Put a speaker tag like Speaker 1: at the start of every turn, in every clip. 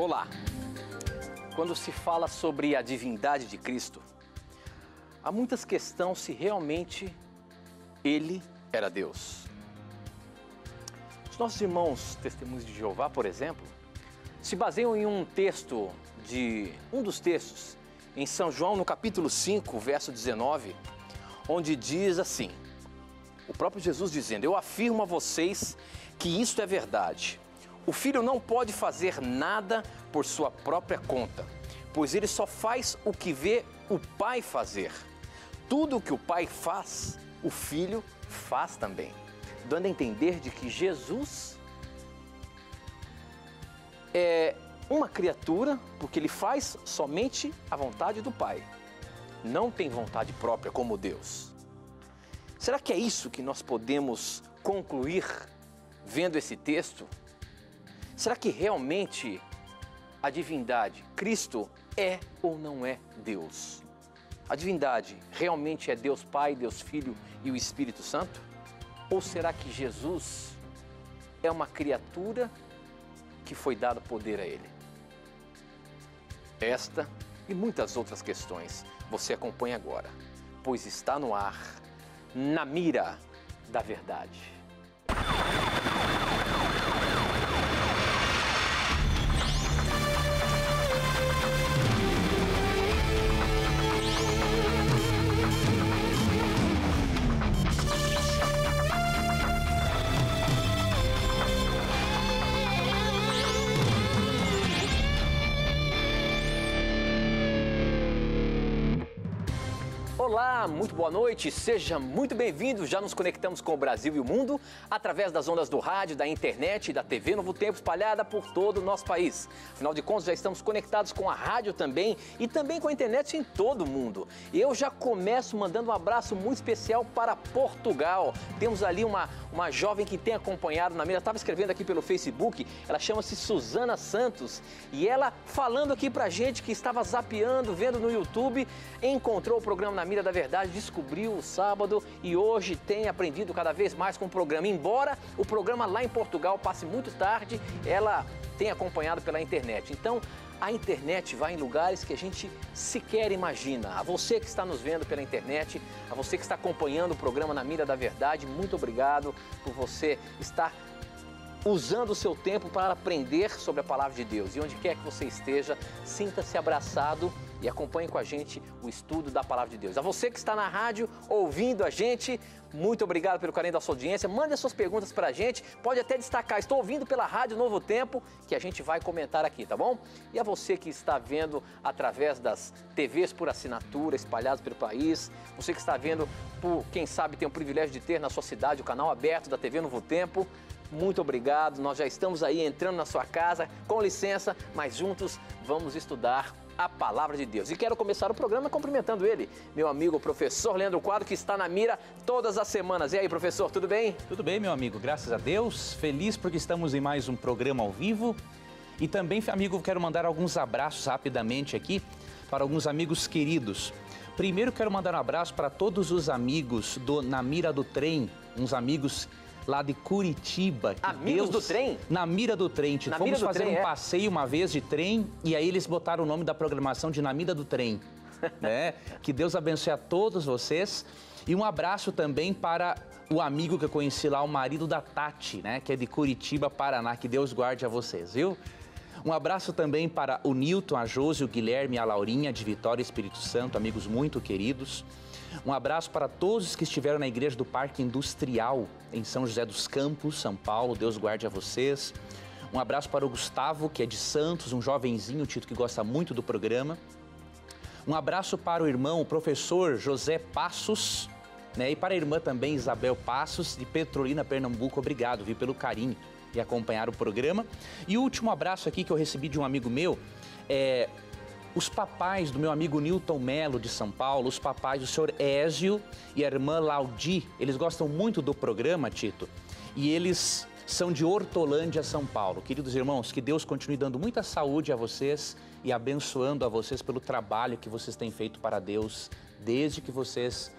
Speaker 1: Olá! Quando se fala sobre a divindade de Cristo, há muitas questões se realmente Ele era Deus. Os nossos irmãos testemunhos de Jeová, por exemplo, se baseiam em um dos textos, em São João, no capítulo 5, verso 19, onde diz assim, o próprio Jesus dizendo, eu afirmo a vocês que isto é verdade. O Filho não pode fazer nada por sua própria conta, pois ele só faz o que vê o Pai fazer. Tudo o que o Pai faz, o Filho faz também, dando a entender de que Jesus é uma criatura, porque ele faz somente a vontade do Pai. Não tem vontade própria como Deus. Será que é isso que nós podemos concluir vendo esse texto? Será que realmente a divindade, Cristo, é ou não é Deus? A divindade realmente é Deus Pai, Deus Filho e o Espírito Santo? Ou será que Jesus é uma criatura que foi dado poder a Ele? Esta e muitas outras questões você acompanha agora, pois está no ar, Na Mira da Verdade. Olá, muito boa noite, seja muito bem-vindo. Já nos conectamos com o Brasil e o mundo através das ondas do rádio, da internet e da TV Novo Tempo espalhada por todo o nosso país. Afinal de contas, já estamos conectados com a rádio também e também com a internet em todo o mundo. Eu já começo mandando um abraço muito especial para Portugal. Temos ali uma jovem que tem acompanhado na mira, estava escrevendo aqui pelo Facebook, ela chama-se Suzana Santos e ela falando aqui pra gente que estava zapeando, vendo no YouTube, encontrou o programa Na Mira da Verdade, descobriu o sábado e hoje tem aprendido cada vez mais com o programa. Embora o programa lá em Portugal passe muito tarde, ela tem acompanhado pela internet. Então, a internet vai em lugares que a gente sequer imagina. A você que está nos vendo pela internet, a você que está acompanhando o programa Na Mira da Verdade, muito obrigado por você estar usando o seu tempo para aprender sobre a Palavra de Deus. E onde quer que você esteja, sinta-se abraçado e acompanhe com a gente o estudo da Palavra de Deus. A você que está na rádio ouvindo a gente, muito obrigado pelo carinho da sua audiência. Mande as suas perguntas para a gente, pode até destacar, estou ouvindo pela Rádio Novo Tempo, que a gente vai comentar aqui, tá bom? E a você que está vendo através das TVs por assinatura espalhadas pelo país, você que está vendo por, quem sabe, tem o privilégio de ter na sua cidade o canal aberto da TV Novo Tempo, muito obrigado, nós já estamos aí entrando na sua casa, com licença, mas juntos vamos estudar a Palavra de Deus. E quero começar o programa cumprimentando ele, meu amigo, o professor Leandro Quadro, que está na mira todas as semanas. E aí, professor, tudo bem?
Speaker 2: Tudo bem, meu amigo, graças a Deus. Feliz porque estamos em mais um programa ao vivo. E também, amigo, quero mandar alguns abraços rapidamente aqui para alguns amigos queridos. Primeiro, quero mandar um abraço para todos os amigos do Na Mira do Trem, uns amigos lá de Curitiba.
Speaker 1: Amigos do trem?
Speaker 2: Na Mira do Trem. Fomos fazer um passeio uma vez de trem e aí eles botaram o nome da programação de Na Mira do Trem. Né? Que Deus abençoe a todos vocês. E um abraço também para o amigo que eu conheci lá, o marido da Tati, né? Que é de Curitiba, Paraná. Que Deus guarde a vocês, viu? Um abraço também para o Nilton, a Josi, o Guilherme e a Laurinha de Vitória, Espírito Santo, amigos muito queridos. Um abraço para todos que estiveram na igreja do Parque Industrial, em São José dos Campos, São Paulo. Deus guarde a vocês. Um abraço para o Gustavo, que é de Santos, um jovenzinho, Tito, que gosta muito do programa. Um abraço para o irmão, o professor José Passos, né? E para a irmã também, Isabel Passos, de Petrolina, Pernambuco. Obrigado, viu, pelo carinho de acompanhar o programa. E o último abraço aqui que eu recebi de um amigo meu é os papais do meu amigo Nilton Melo, de São Paulo, os papais do senhor Ézio e a irmã Laudi. Eles gostam muito do programa, Tito, e eles são de Hortolândia, São Paulo. Queridos irmãos, que Deus continue dando muita saúde a vocês e abençoando a vocês pelo trabalho que vocês têm feito para Deus desde que vocês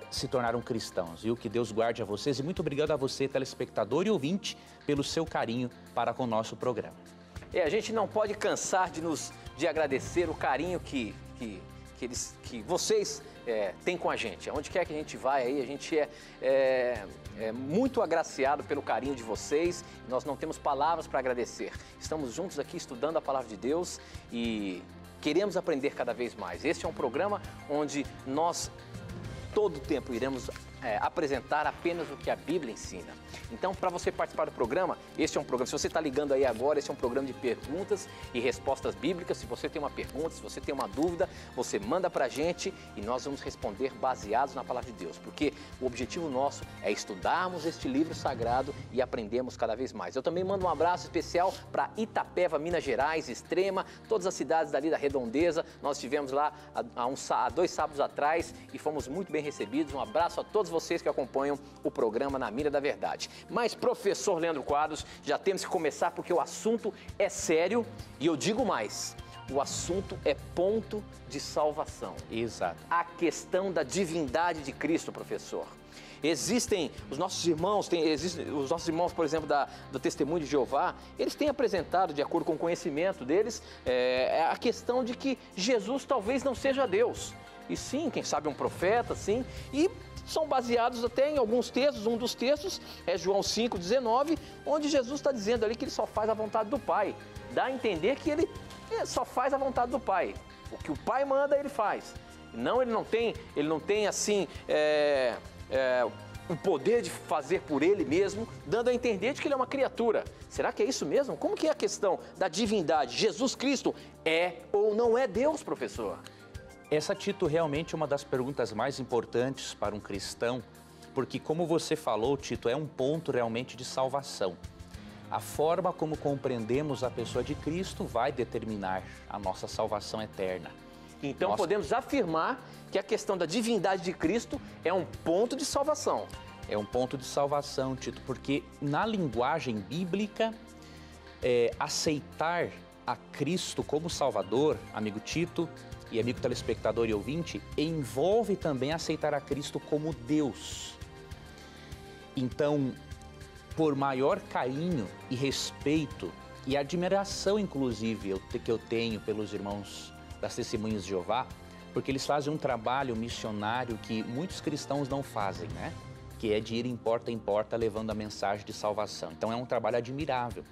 Speaker 2: se tornaram cristãos, viu? Que Deus guarde a vocês e muito obrigado a você, telespectador e ouvinte, pelo seu carinho para com o nosso programa.
Speaker 1: A gente não pode cansar de agradecer o carinho que vocês têm com a gente. Onde quer que a gente vai aí, a gente é muito agraciado pelo carinho de vocês. Nós não temos palavras para agradecer. Estamos juntos aqui estudando a palavra de Deus e queremos aprender cada vez mais. Este é um programa onde nós todo o tempo iremos apresentar apenas o que a Bíblia ensina. Então, para você participar do programa, este é um programa, se você está ligando aí agora, esse é um programa de perguntas e respostas bíblicas. Se você tem uma pergunta, se você tem uma dúvida, você manda para a gente e nós vamos responder baseados na palavra de Deus, porque o objetivo nosso é estudarmos este livro sagrado e aprendermos cada vez mais. Eu também mando um abraço especial para Itapeva, Minas Gerais, Extrema, todas as cidades dali da Redondeza. Nós estivemos lá há 2 sábados atrás e fomos muito bem recebidos. Um abraço a todos vocês que acompanham o programa Na Mira da Verdade. Mas, professor Leandro Quadros, já temos que começar porque o assunto é sério e eu digo mais, o assunto é ponto de salvação.
Speaker 2: Exato.
Speaker 1: A questão da divindade de Cristo, professor. Existem os nossos irmãos, por exemplo, do Testemunho de Jeová, eles têm apresentado, de acordo com o conhecimento deles, a questão de que Jesus talvez não seja Deus. E sim, quem sabe um profeta, sim, e são baseados até em alguns textos. Um dos textos é João 5,19, onde Jesus está dizendo ali que ele só faz a vontade do Pai. Dá a entender que ele só faz a vontade do Pai. O que o Pai manda, ele faz. Não, ele não tem assim, o poder de fazer por ele mesmo, dando a entender de que ele é uma criatura. Será que é isso mesmo? Como que é a questão da divindade? Jesus Cristo é ou não é Deus, professor?
Speaker 2: Essa, Tito, realmente é uma das perguntas mais importantes para um cristão, porque, como você falou, Tito, é um ponto realmente de salvação. A forma como compreendemos a pessoa de Cristo vai determinar a nossa salvação eterna.
Speaker 1: Então, podemos afirmar que a questão da divindade de Cristo é um ponto de salvação.
Speaker 2: É um ponto de salvação, Tito, porque na linguagem bíblica, aceitar a Cristo como Salvador, amigo Tito, e amigo telespectador e ouvinte, envolve também aceitar a Cristo como Deus. Então, por maior carinho e respeito e admiração, inclusive, que eu tenho pelos irmãos das Testemunhas de Jeová, porque eles fazem um trabalho missionário que muitos cristãos não fazem, né? Que é de ir em porta levando a mensagem de salvação. Então, é um trabalho admirável.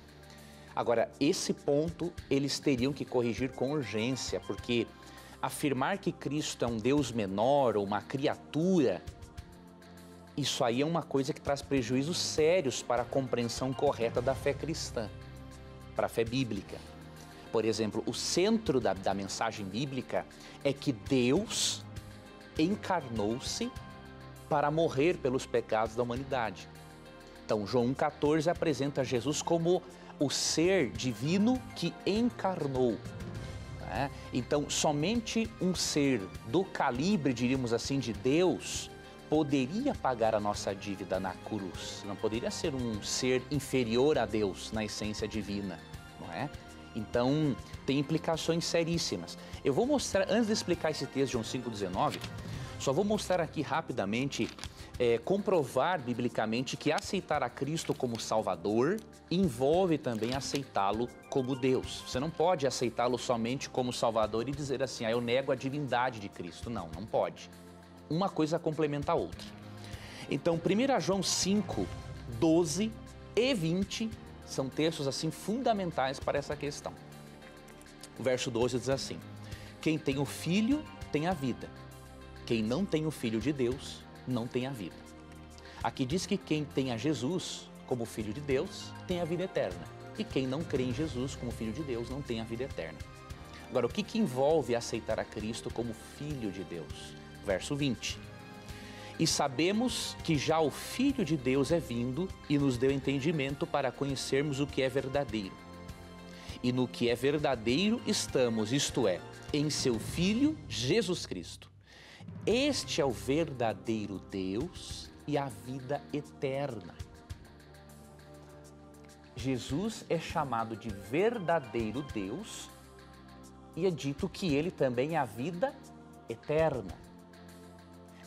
Speaker 2: Agora, esse ponto eles teriam que corrigir com urgência, porque afirmar que Cristo é um Deus menor ou uma criatura, isso aí é uma coisa que traz prejuízos sérios para a compreensão correta da fé cristã, para a fé bíblica. Por exemplo, o centro da mensagem bíblica é que Deus encarnou-se para morrer pelos pecados da humanidade. Então, João 1,14 apresenta Jesus como o ser divino que encarnou. Então, somente um ser do calibre, diríamos assim, de Deus, poderia pagar a nossa dívida na cruz. Não poderia ser um ser inferior a Deus na essência divina, não é? Então, tem implicações seríssimas. Eu vou mostrar, antes de explicar esse texto de João 5,19, só vou mostrar aqui rapidamente, comprovar biblicamente que aceitar a Cristo como Salvador envolve também aceitá-lo como Deus. Você não pode aceitá-lo somente como Salvador e dizer assim, eu nego a divindade de Cristo. Não, não pode. Uma coisa complementa a outra. Então, 1 João 5, 12 e 20 são textos assim fundamentais para essa questão. O verso 12 diz assim, quem tem o Filho tem a vida. Quem não tem o Filho de Deus não tem a vida. Aqui diz que quem tem a Jesus como Filho de Deus tem a vida eterna. E quem não crê em Jesus como Filho de Deus não tem a vida eterna. Agora, o que envolve aceitar a Cristo como Filho de Deus? Verso 20. E sabemos que já o Filho de Deus é vindo e nos deu entendimento para conhecermos o que é verdadeiro. E no que é verdadeiro estamos, isto é, em seu Filho Jesus Cristo. Este é o verdadeiro Deus e a vida eterna. Jesus é chamado de verdadeiro Deus e é dito que ele também é a vida eterna.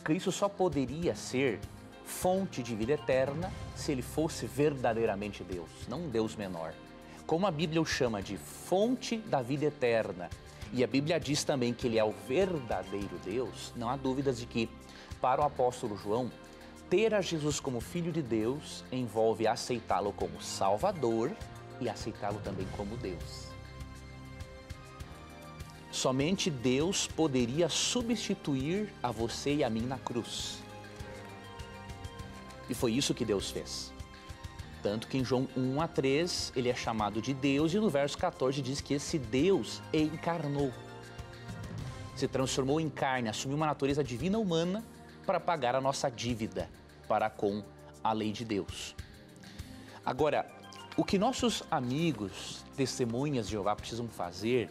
Speaker 2: Cristo só poderia ser fonte de vida eterna se ele fosse verdadeiramente Deus, não um Deus menor. como a Bíblia o chama de fonte da vida eterna, e a Bíblia diz também que ele é o verdadeiro Deus, não há dúvidas de que, para o apóstolo João, ter a Jesus como Filho de Deus envolve aceitá-lo como Salvador e aceitá-lo também como Deus. Somente Deus poderia substituir a você e a mim na cruz. E foi isso que Deus fez. Tanto que em João 1:3 ele é chamado de Deus, e no verso 14 diz que esse Deus encarnou. Se transformou em carne, assumiu uma natureza divina humana para pagar a nossa dívida para com a lei de Deus. Agora, o que nossos amigos, testemunhas de Jeová precisam fazer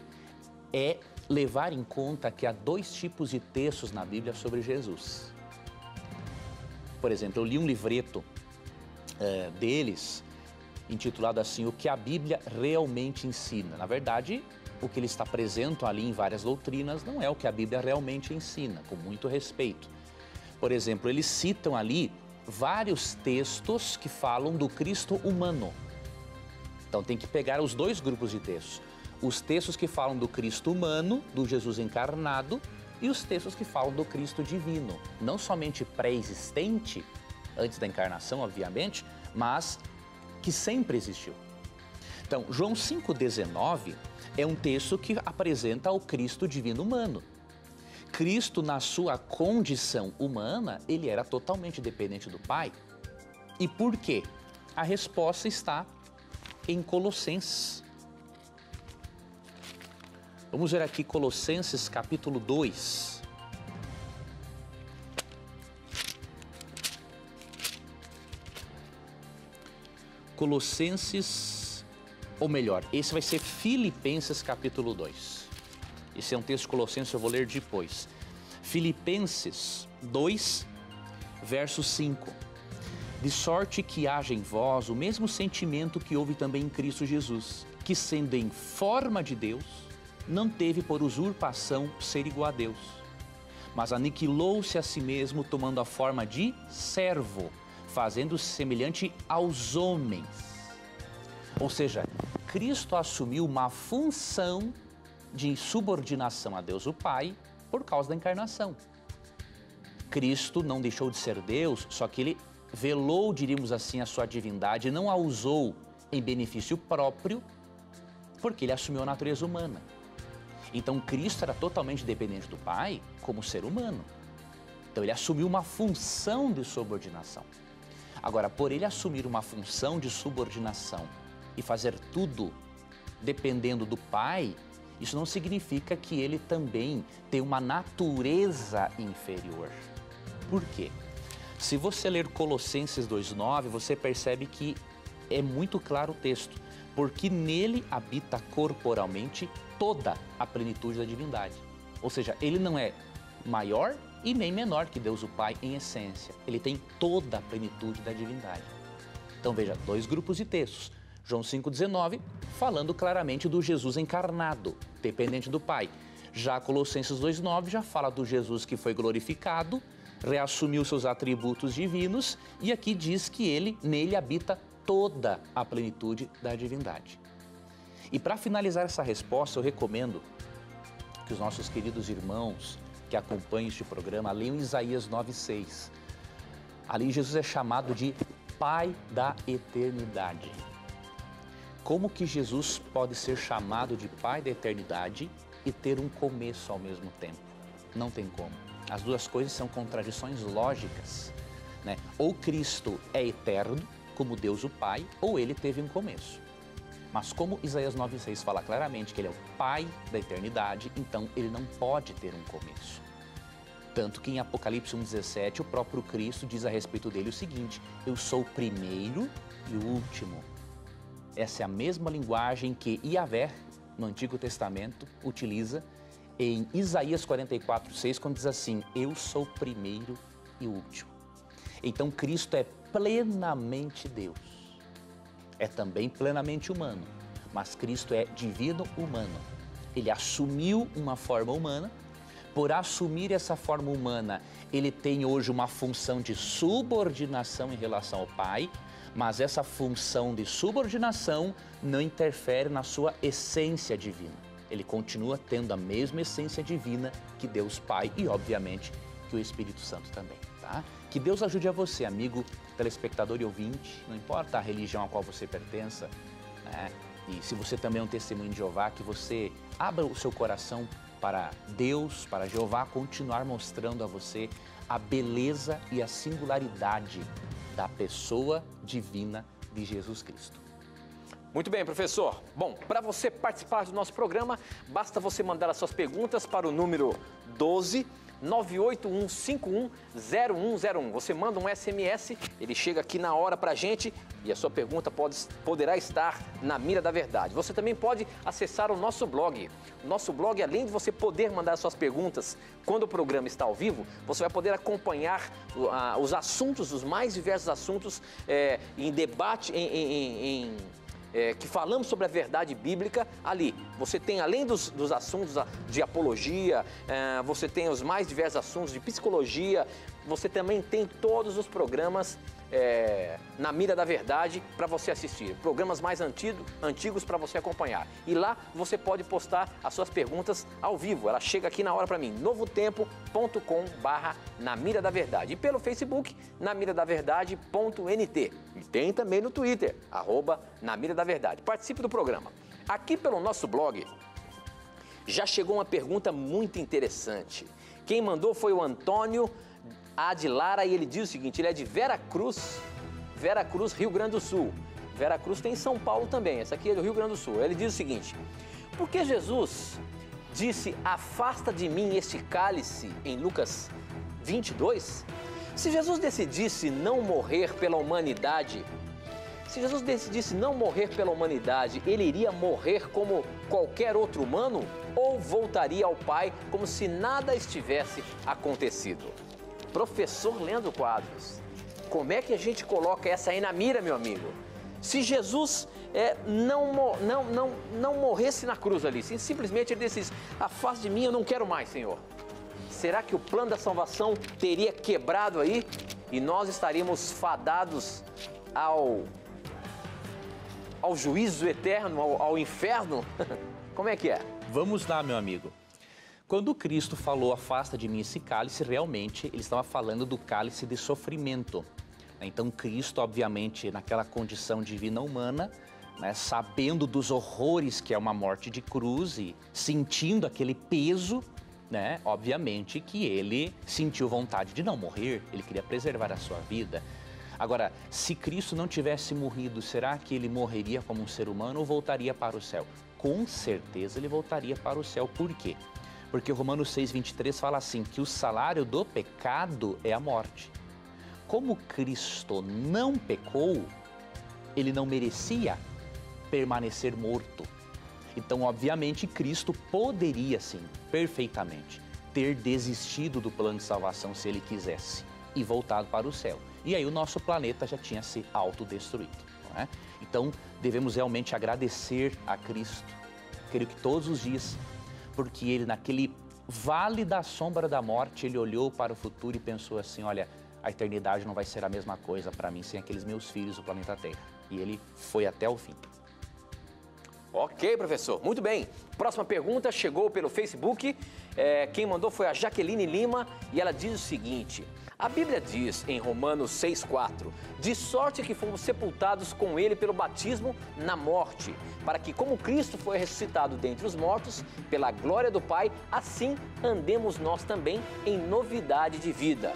Speaker 2: é levar em conta que há 2 tipos de textos na Bíblia sobre Jesus. Por exemplo, eu li um livreto deles, intitulado assim, O que a Bíblia realmente ensina. Na verdade, o que ele está apresentando ali em várias doutrinas não é o que a Bíblia realmente ensina, com muito respeito. Por exemplo, eles citam ali vários textos que falam do Cristo humano. Então tem que pegar os 2 grupos de textos. Os textos que falam do Cristo humano, do Jesus encarnado, e os textos que falam do Cristo divino. Não somente pré-existente, antes da encarnação, obviamente, mas que sempre existiu. Então, João 5,19 é um texto que apresenta o Cristo divino humano. Cristo, na sua condição humana, ele era totalmente dependente do Pai. E por quê? A resposta está em Colossenses. Vamos ver aqui Colossenses capítulo 2. Colossenses, ou melhor, esse vai ser Filipenses capítulo 2. Esse é um texto de Colossenses, eu vou ler depois. Filipenses 2, verso 5. De sorte que haja em vós o mesmo sentimento que houve também em Cristo Jesus, que sendo em forma de Deus, não teve por usurpação ser igual a Deus, mas aniquilou-se a si mesmo, tomando a forma de servo, fazendo-se semelhante aos homens. Ou seja, Cristo assumiu uma função de subordinação a Deus o Pai por causa da encarnação. Cristo não deixou de ser Deus, só que ele velou, diríamos assim, a sua divindade, não a usou em benefício próprio, porque ele assumiu a natureza humana. Então Cristo era totalmente dependente do Pai como ser humano. Então ele assumiu uma função de subordinação. Agora, por ele assumir uma função de subordinação e fazer tudo dependendo do Pai, isso não significa que ele também tem uma natureza inferior. Por quê? Se você ler Colossenses 2,9, você percebe que é muito claro o texto. Porque nele habita corporalmente toda a plenitude da divindade. Ou seja, ele não é maior e nem menor que Deus o Pai em essência. Ele tem toda a plenitude da divindade. Então veja, 2 grupos de textos. João 5,19, falando claramente do Jesus encarnado, dependente do Pai. Já Colossenses 2,9 já fala do Jesus que foi glorificado, reassumiu seus atributos divinos, e aqui diz que nele habita toda a plenitude da divindade. E para finalizar essa resposta, eu recomendo que os nossos queridos irmãos que acompanham este programa leiam Isaías 9,6. Ali Jesus é chamado de Pai da Eternidade. Como que Jesus pode ser chamado de Pai da Eternidade e ter um começo ao mesmo tempo? Não tem como. As 2 coisas são contradições lógicas, né? Ou Cristo é eterno, como Deus o Pai, ou ele teve um começo. Mas como Isaías 9,6 fala claramente que ele é o Pai da eternidade, então ele não pode ter um começo. Tanto que em Apocalipse 1,17 o próprio Cristo diz a respeito dele o seguinte: eu sou o primeiro e o último. Essa é a mesma linguagem que Yahvé, no Antigo Testamento, utiliza em Isaías 44,6, quando diz assim: eu sou o primeiro e o último. Então Cristo é plenamente Deus. É também plenamente humano, mas Cristo é divino humano. Ele assumiu uma forma humana. Por assumir essa forma humana, ele tem hoje uma função de subordinação em relação ao Pai, mas essa função de subordinação não interfere na sua essência divina. Ele continua tendo a mesma essência divina que Deus Pai e, obviamente, que o Espírito Santo também, tá? Que Deus ajude a você, amigo, telespectador e ouvinte, não importa a religião a qual você pertença, né? E se você também é um testemunho de Jeová, que você abra o seu coração para Deus, para Jeová continuar mostrando a você a beleza e a singularidade da pessoa divina de Jesus Cristo.
Speaker 1: Muito bem, professor. Bom, para você participar do nosso programa, basta você mandar as suas perguntas para o número 12 981510101. Você manda um SMS, ele chega aqui na hora para a gente e a sua pergunta poderá estar na mira da verdade. Você também pode acessar o nosso blog. O nosso blog, além de você poder mandar suas perguntas quando o programa está ao vivo, você vai poder acompanhar os assuntos, os mais diversos assuntos em debate, que falamos sobre a verdade bíblica ali. Você tem, além dos assuntos de apologia, você tem os mais diversos assuntos de psicologia, você também tem todos os programas na mira da verdade para você assistir. Programas mais antigos para você acompanhar. E lá você pode postar as suas perguntas ao vivo. Ela chega aqui na hora para mim, novotempo.com/na mira da verdade. E pelo Facebook, namiradaverdade.nt. E tem também no Twitter, @na mira da verdade. Participe do programa. Aqui pelo nosso blog, já chegou uma pergunta muito interessante. Quem mandou foi o Antônio Adilara e ele diz o seguinte, ele é de Vera Cruz, Rio Grande do Sul. Vera Cruz tem em São Paulo também, essa aqui é do Rio Grande do Sul. Ele diz o seguinte, por que Jesus disse, afasta de mim este cálice em Lucas 22? Se Jesus decidisse não morrer pela humanidade, ele iria morrer como qualquer outro humano ou voltaria ao Pai como se nada estivesse acontecido? Professor Leandro Quadros, como é que a gente coloca essa aí na mira, meu amigo? Se Jesus não morresse na cruz ali, se simplesmente ele disse, afasta de mim, eu não quero mais, Senhor. Será que o plano da salvação teria quebrado aí e nós estaríamos fadados ao juízo eterno, ao inferno? Como é que é?
Speaker 2: Vamos lá, meu amigo. Quando Cristo falou, afasta de mim esse cálice, realmente ele estava falando do cálice de sofrimento. Então Cristo, obviamente, naquela condição divina humana, né, sabendo dos horrores que é uma morte de cruz e sentindo aquele peso, né, obviamente que ele sentiu vontade de não morrer, ele queria preservar a sua vida. Agora, se Cristo não tivesse morrido, será que ele morreria como um ser humano ou voltaria para o céu? Com certeza ele voltaria para o céu. Por quê? Porque Romanos 6,23 fala assim, que o salário do pecado é a morte. Como Cristo não pecou, ele não merecia permanecer morto. Então, obviamente, Cristo poderia, sim, perfeitamente, ter desistido do plano de salvação se ele quisesse e voltado para o céu. E aí o nosso planeta já tinha se autodestruído, não é? Então, devemos realmente agradecer a Cristo, creio que todos os dias, porque ele, naquele vale da sombra da morte, ele olhou para o futuro e pensou assim, olha, a eternidade não vai ser a mesma coisa para mim sem aqueles meus filhos do planeta Terra. E ele foi até o fim.
Speaker 1: Ok, professor. Muito bem. Próxima pergunta chegou pelo Facebook. Quem mandou foi a Jaqueline Lima e ela diz o seguinte... A Bíblia diz em Romanos 6,4, de sorte que fomos sepultados com ele pelo batismo na morte, para que como Cristo foi ressuscitado dentre os mortos, pela glória do Pai, assim andemos nós também em novidade de vida.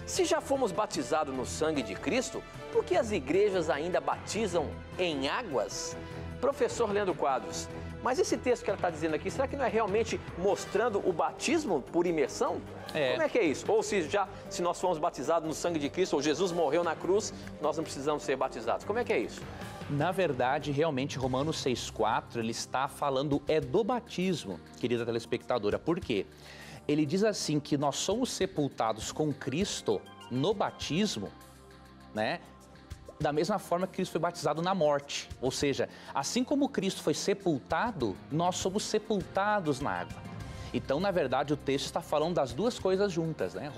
Speaker 1: Se já fomos batizados no sangue de Cristo, por que as igrejas ainda batizam em águas? Professor Leandro Quadros, mas esse texto que ela está dizendo aqui, será que não é realmente mostrando o batismo por imersão? Como é que é isso? Ou se nós fomos batizados no sangue de Cristo, ou Jesus morreu na cruz, nós não precisamos ser batizados. Como é que é isso?
Speaker 2: Na verdade, realmente, Romanos 6,4, ele está falando do batismo, querida telespectadora. Por quê? Ele diz assim que nós somos sepultados com Cristo no batismo, né? Da mesma forma que Cristo foi batizado na morte. Ou seja, assim como Cristo foi sepultado, nós somos sepultados na água. Então, na verdade, o texto está falando das duas coisas juntas, né?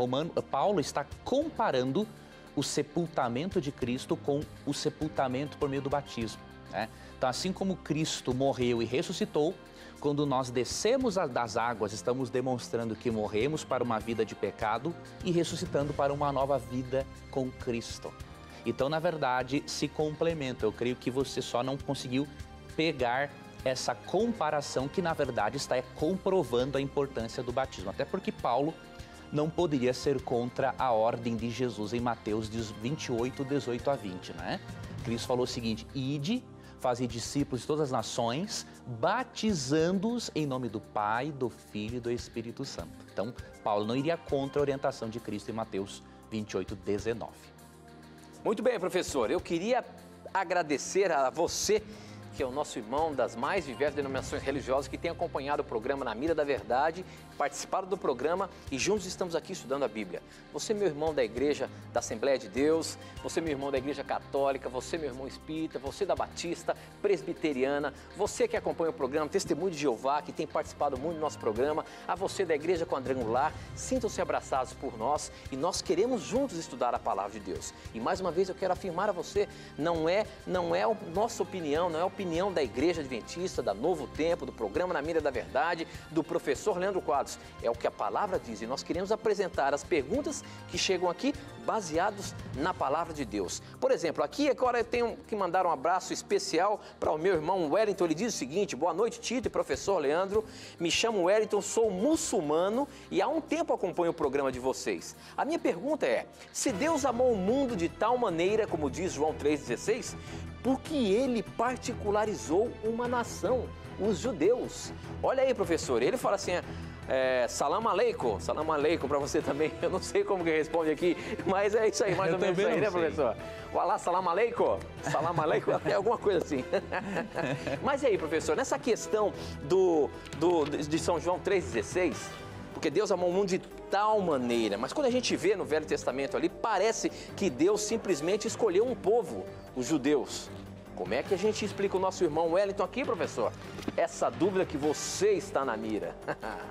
Speaker 2: Paulo está comparando o sepultamento de Cristo com o sepultamento por meio do batismo, né? Então, assim como Cristo morreu e ressuscitou, quando nós descemos das águas, estamos demonstrando que morremos para uma vida de pecado e ressuscitando para uma nova vida com Cristo. Então, na verdade, se complementa. Eu creio que você só não conseguiu pegar essa comparação que, na verdade, está comprovando a importância do batismo. Até porque Paulo não poderia ser contra a ordem de Jesus em Mateus 28, 18 a 20, né? Cristo falou o seguinte: ide, fazei discípulos de todas as nações, batizando-os em nome do Pai, do Filho e do Espírito Santo. Então, Paulo não iria contra a orientação de Cristo em Mateus 28, 19.
Speaker 1: Muito bem, professor. Eu queria agradecer a você, que é o nosso irmão das mais diversas denominações religiosas, que tem acompanhado o programa Na Mira da Verdade, participado do programa e juntos estamos aqui estudando a Bíblia. Você, meu irmão da Igreja da Assembleia de Deus, você, meu irmão da Igreja Católica, você, meu irmão espírita, você da Batista, presbiteriana, você que acompanha o programa Testemunho de Jeová, que tem participado muito do nosso programa, a você da Igreja Quadrangular, sintam-se abraçados por nós e nós queremos juntos estudar a Palavra de Deus. E mais uma vez eu quero afirmar a você, não é a nossa opinião, não é a opinião da Igreja Adventista, da Novo Tempo, do programa Na Mira da Verdade, do professor Leandro Quadros. É o que a palavra diz e nós queremos apresentar as perguntas que chegam aqui baseados na palavra de Deus. Por exemplo, aqui agora eu tenho que mandar um abraço especial para o meu irmão Wellington. Ele diz o seguinte: boa noite, Tito e professor Leandro. Me chamo Wellington, sou muçulmano e há um tempo acompanho o programa de vocês. A minha pergunta é: se Deus amou o mundo de tal maneira, como diz João 3,16, por que ele particularizou uma nação, os judeus? Olha aí, professor, ele fala assim: salam aleikum para você também. Eu não sei como que responde aqui, mas é isso aí, mais ou menos isso aí, né, professor? Olá, salam aleikum, é alguma coisa assim. Mas e aí, professor, nessa questão de São João 3,16, porque Deus amou o mundo de tal maneira, mas quando a gente vê no Velho Testamento ali, parece que Deus simplesmente escolheu um povo, os judeus. Como é que a gente explica o nosso irmão Wellington aqui, professor? Essa dúvida que você está na mira.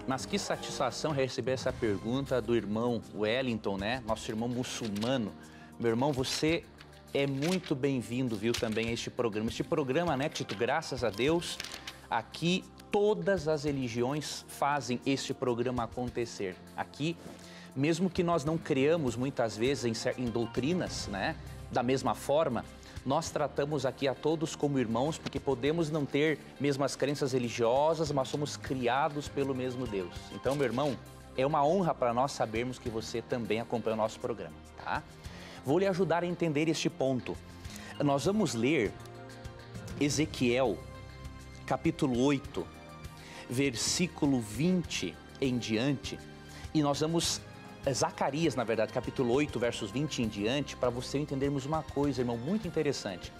Speaker 2: Mas que satisfação receber essa pergunta do irmão Wellington, né? Nosso irmão muçulmano. Meu irmão, você é muito bem-vindo, viu, também a este programa. Este programa, né, Tito, graças a Deus, aqui todas as religiões fazem este programa acontecer. Aqui, mesmo que nós não criamos muitas vezes em doutrinas, né, da mesma forma, nós tratamos aqui a todos como irmãos, porque podemos não ter mesmas crenças religiosas, mas somos criados pelo mesmo Deus. Então, meu irmão, é uma honra para nós sabermos que você também acompanha o nosso programa, tá? Vou lhe ajudar a entender este ponto. Nós vamos ler Ezequiel, capítulo 8, versículo 20 em diante, e nós vamos... Zacarias, na verdade, capítulo 8, versos 20 em diante, para você entendermos uma coisa, irmão, muito interessante.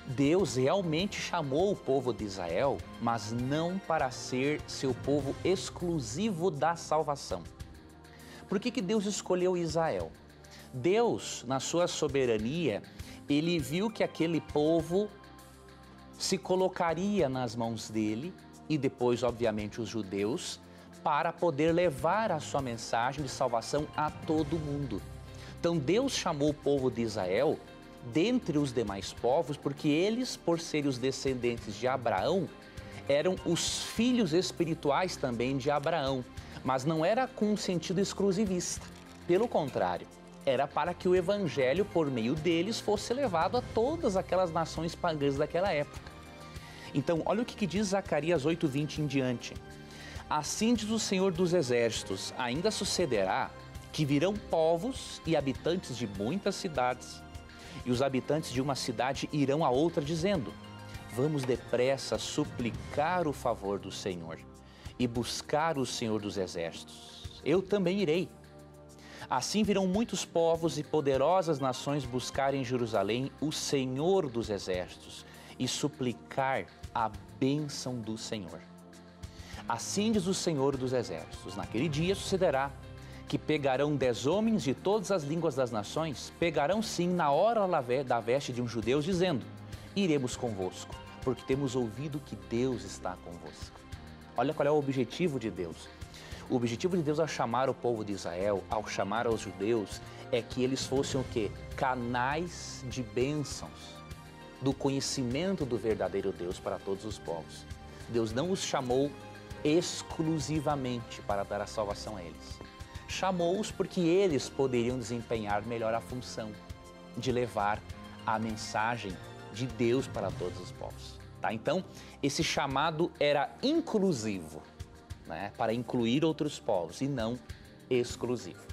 Speaker 2: Deus realmente chamou o povo de Israel, mas não para ser seu povo exclusivo da salvação. Por que Deus escolheu Israel? Deus, na sua soberania, ele viu que aquele povo se colocaria nas mãos dele, e depois, obviamente, os judeus, para poder levar a sua mensagem de salvação a todo mundo. Então Deus chamou o povo de Israel dentre os demais povos, porque eles, por serem os descendentes de Abraão, eram os filhos espirituais também de Abraão, mas não era com um sentido exclusivista. Pelo contrário, era para que o evangelho, por meio deles, fosse levado a todas aquelas nações pagãs daquela época. Então, olha o que diz Zacarias 8:20 em diante. Assim diz o Senhor dos Exércitos, ainda sucederá que virão povos e habitantes de muitas cidades, e os habitantes de uma cidade irão a outra dizendo: vamos depressa suplicar o favor do Senhor e buscar o Senhor dos Exércitos. Eu também irei. Assim virão muitos povos e poderosas nações buscar em Jerusalém o Senhor dos Exércitos e suplicar a bênção do Senhor. Assim diz o Senhor dos Exércitos, naquele dia sucederá que pegarão 10 homens de todas as línguas das nações, pegarão sim na hora da veste de um judeu, dizendo: iremos convosco, porque temos ouvido que Deus está convosco. Olha qual é o objetivo de Deus. O objetivo de Deus ao chamar o povo de Israel, ao chamar os judeus, é que eles fossem o quê? Canais de bênçãos, do conhecimento do verdadeiro Deus para todos os povos. Deus não os chamou exclusivamente para dar a salvação a eles. Chamou-os porque eles poderiam desempenhar melhor a função de levar a mensagem de Deus para todos os povos. Tá? Então, esse chamado era inclusivo, né? Para incluir outros povos e não exclusivo.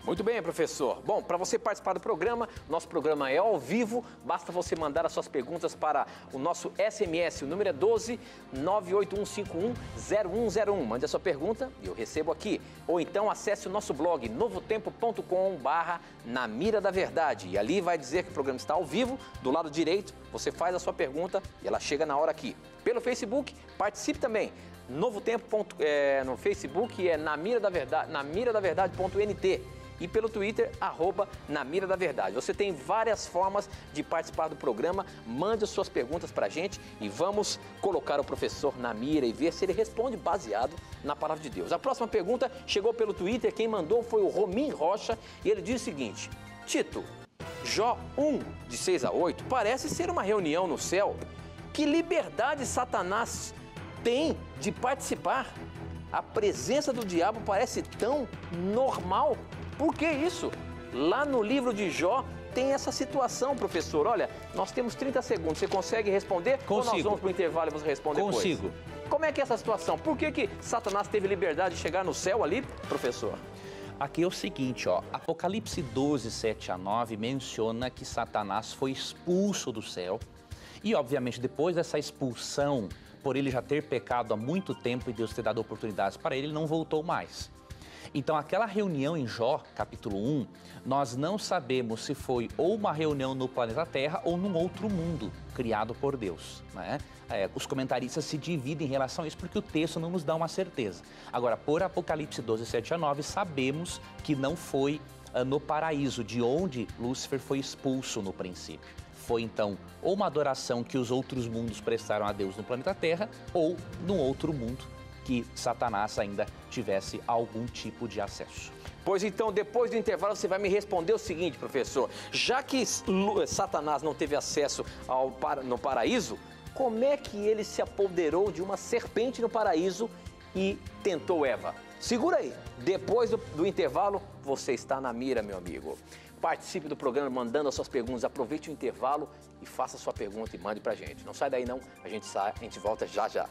Speaker 1: Muito bem, professor. Bom, para você participar do programa, nosso programa é ao vivo, basta você mandar as suas perguntas para o nosso SMS, o número é 12 981510101. Mande a sua pergunta e eu recebo aqui. Ou então acesse o nosso blog novotempo.com/Na Mira da Verdade. E ali vai dizer que o programa está ao vivo, do lado direito, você faz a sua pergunta e ela chega na hora aqui. Pelo Facebook, participe também. Novo Tempo no Facebook é Na Mira da Verdade, namiradaverdade.nt. E pelo Twitter, @Na Mira da Verdade. Você tem várias formas de participar do programa. Mande as suas perguntas para a gente e vamos colocar o professor na mira e ver se ele responde baseado na palavra de Deus. A próxima pergunta chegou pelo Twitter. Quem mandou foi o Romim Rocha e ele diz o seguinte: Tito, Jó 1, de 6 a 8, parece ser uma reunião no céu. Que liberdade Satanás tem de participar? A presença do diabo parece tão normal. Por que isso? Lá no livro de Jó tem essa situação, professor. Olha, nós temos 30 segundos. Você consegue responder?
Speaker 2: Consigo.
Speaker 1: Ou nós vamos para o intervalo e você responde depois?
Speaker 2: Consigo.
Speaker 1: Como é que é essa situação? Por que Satanás teve liberdade de chegar no céu ali, professor?
Speaker 2: Aqui é o seguinte, ó, Apocalipse 12, 7 a 9 menciona que Satanás foi expulso do céu. E, obviamente, depois dessa expulsão, por ele já ter pecado há muito tempo e Deus ter dado oportunidades para ele, ele não voltou mais. Então, aquela reunião em Jó, capítulo 1, nós não sabemos se foi ou uma reunião no planeta Terra ou num outro mundo criado por Deus, né? Os comentaristas se dividem em relação a isso porque o texto não nos dá uma certeza. Agora, por Apocalipse 12, 7 a 9, sabemos que não foi no paraíso, de onde Lúcifer foi expulso no princípio. Foi, então, ou uma adoração que os outros mundos prestaram a Deus no planeta Terra, ou num outro mundo que Satanás ainda tivesse algum tipo de acesso.
Speaker 1: Pois então, depois do intervalo, você vai me responder o seguinte, professor. Já que Satanás não teve acesso no paraíso, como é que ele se apoderou de uma serpente no paraíso e tentou Eva? Segura aí. Depois do intervalo, você está na mira, meu amigo. Participe do programa mandando as suas perguntas, aproveite o intervalo e faça a sua pergunta e mande pra gente. Não sai daí não, a gente volta já já.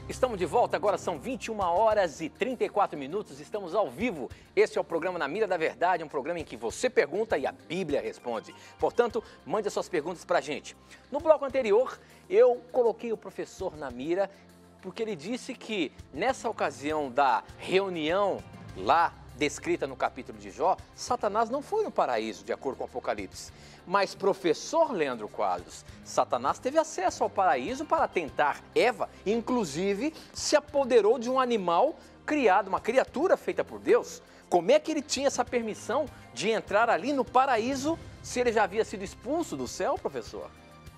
Speaker 1: Estamos de volta, agora são 21 horas e 34 minutos, estamos ao vivo. Este é o programa Na Mira da Verdade, um programa em que você pergunta e a Bíblia responde. Portanto, mande as suas perguntas para a gente. No bloco anterior, eu coloquei o professor na mira, porque ele disse que nessa ocasião da reunião lá descrita no capítulo de Jó, Satanás não foi no paraíso, de acordo com o Apocalipse. Mas, professor Leandro Quadros, Satanás teve acesso ao paraíso para tentar Eva, inclusive se apoderou de um animal criado, uma criatura feita por Deus. Como é que ele tinha essa permissão de entrar ali no paraíso se ele já havia sido expulso do céu, professor?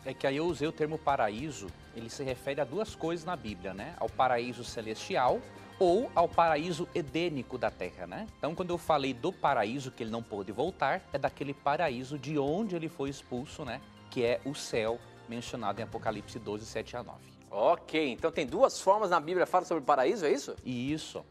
Speaker 2: É que aí eu usei o termo paraíso, ele se refere a duas coisas na Bíblia, né? Ao paraíso celestial ou ao paraíso edênico da terra, né? Então, quando eu falei do paraíso que ele não pôde voltar, é daquele paraíso de onde ele foi expulso, né? Que é o céu mencionado em Apocalipse 12, 7 a 9.
Speaker 1: Ok, então tem duas formas na Bíblia que falam sobre o paraíso, é isso?
Speaker 2: Isso.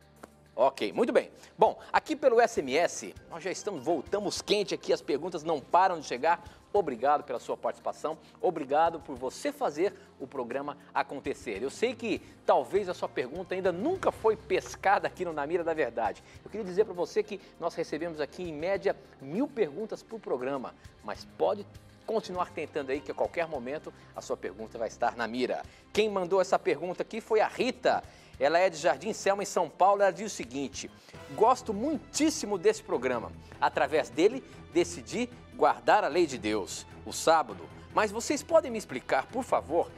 Speaker 1: Ok, muito bem. Bom, aqui pelo SMS, nós já voltamos quente aqui, as perguntas não param de chegar. Obrigado pela sua participação, obrigado por você fazer o programa acontecer. Eu sei que talvez a sua pergunta ainda nunca foi pescada aqui no Na Mira da Verdade. Eu queria dizer para você que nós recebemos aqui em média 1000 perguntas por programa, mas pode continuar tentando aí que a qualquer momento a sua pergunta vai estar na mira. Quem mandou essa pergunta aqui foi a Rita. Ela é de Jardim Selma, em São Paulo. Ela diz o seguinte: gosto muitíssimo desse programa. Através dele, decidi guardar a lei de Deus, o sábado. Mas vocês podem me explicar, por favor,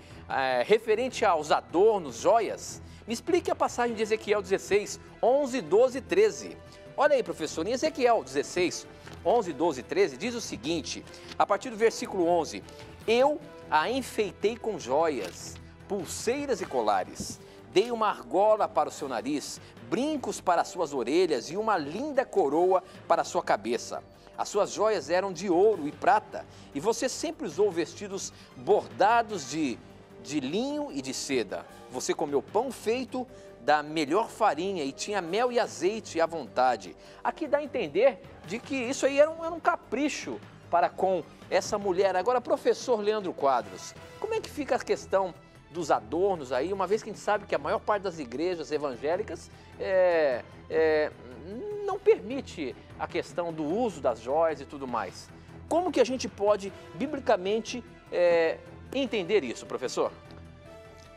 Speaker 1: referente aos adornos, joias? Me explique a passagem de Ezequiel 16, 11, 12 e 13. Olha aí, professor, em Ezequiel 16, 11, 12 e 13, diz o seguinte, a partir do versículo 11: eu a enfeitei com joias, pulseiras e colares. Dei uma argola para o seu nariz, brincos para as suas orelhas e uma linda coroa para a sua cabeça. As suas joias eram de ouro e prata, e você sempre usou vestidos bordados de linho e de seda. Você comeu pão feito da melhor farinha e tinha mel e azeite à vontade. Aqui dá a entender de que isso aí era um capricho para com essa mulher. Agora, professor Leandro Quadros, como é que fica a questão dos adornos aí, uma vez que a gente sabe que a maior parte das igrejas evangélicas não permite a questão do uso das joias e tudo mais. Como que a gente pode, biblicamente, entender isso, professor?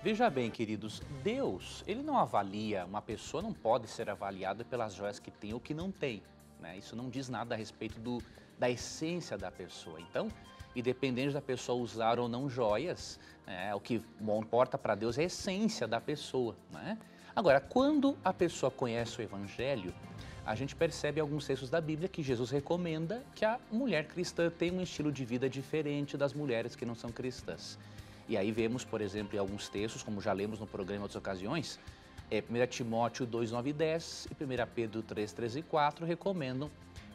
Speaker 2: Veja bem, queridos, Deus, ele não avalia, uma pessoa não pode ser avaliada pelas joias que tem ou que não tem, né? Isso não diz nada a respeito da essência da pessoa. Então, independente da pessoa usar ou não joias, o que importa para Deus é a essência da pessoa, né? Agora, quando a pessoa conhece o Evangelho, a gente percebe alguns textos da Bíblia que Jesus recomenda que a mulher cristã tenha um estilo de vida diferente das mulheres que não são cristãs. E aí vemos, por exemplo, em alguns textos, como já lemos no programa em outras ocasiões, 1 Timóteo 2, 9 e 10 e 1 Pedro 3, 13 e 4 recomendam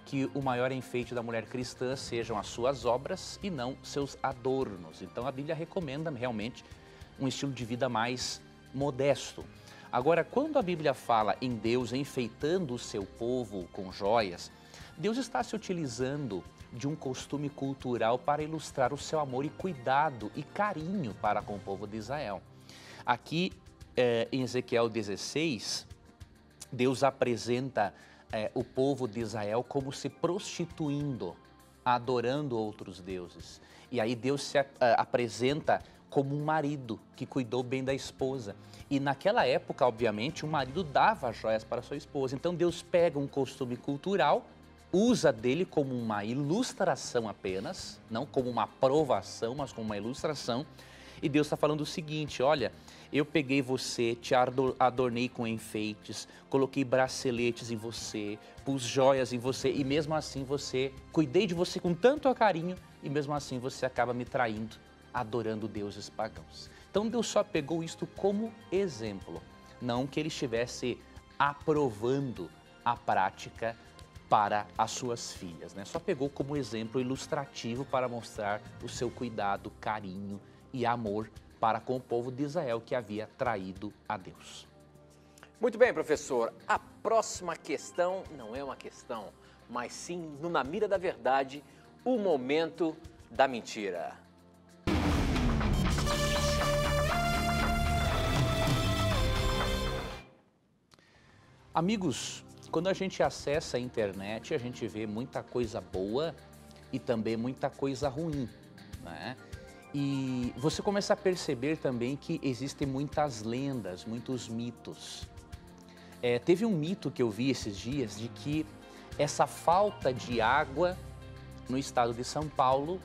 Speaker 2: que o maior enfeite da mulher cristã sejam as suas obras e não seus adornos. Então a Bíblia recomenda realmente um estilo de vida mais modesto. Agora, quando a Bíblia fala em Deus enfeitando o seu povo com joias, Deus está se utilizando de um costume cultural para ilustrar o seu amor e cuidado e carinho para com o povo de Israel. Aqui em Ezequiel 16, Deus apresenta o povo de Israel como se prostituindo, adorando outros deuses. E aí Deus se apresenta como um marido que cuidou bem da esposa. E naquela época, obviamente, o marido dava joias para sua esposa. Então Deus pega um costume cultural, usa dele como uma ilustração apenas, não como uma aprovação, mas como uma ilustração. E Deus está falando o seguinte: olha, eu peguei você, te adornei com enfeites, coloquei braceletes em você, pus joias em você, e mesmo assim cuidei de você com tanto carinho, e mesmo assim você acaba me traindo, adorando deuses pagãos. Então Deus só pegou isto como exemplo, não que ele estivesse aprovando a prática para as suas filhas, né? Só pegou como exemplo ilustrativo para mostrar o seu cuidado, carinho e amor para com o povo de Israel que havia traído a Deus.
Speaker 1: Muito bem, professor. A próxima questão não é uma questão, mas sim, no Na Mira da Verdade, o momento da mentira.
Speaker 2: Amigos, quando a gente acessa a internet, a gente vê muita coisa boa e também muita coisa ruim, né? E você começa a perceber também que existem muitas lendas, muitos mitos. Teve um mito que eu vi esses dias de que essa falta de água no estado de São Paulo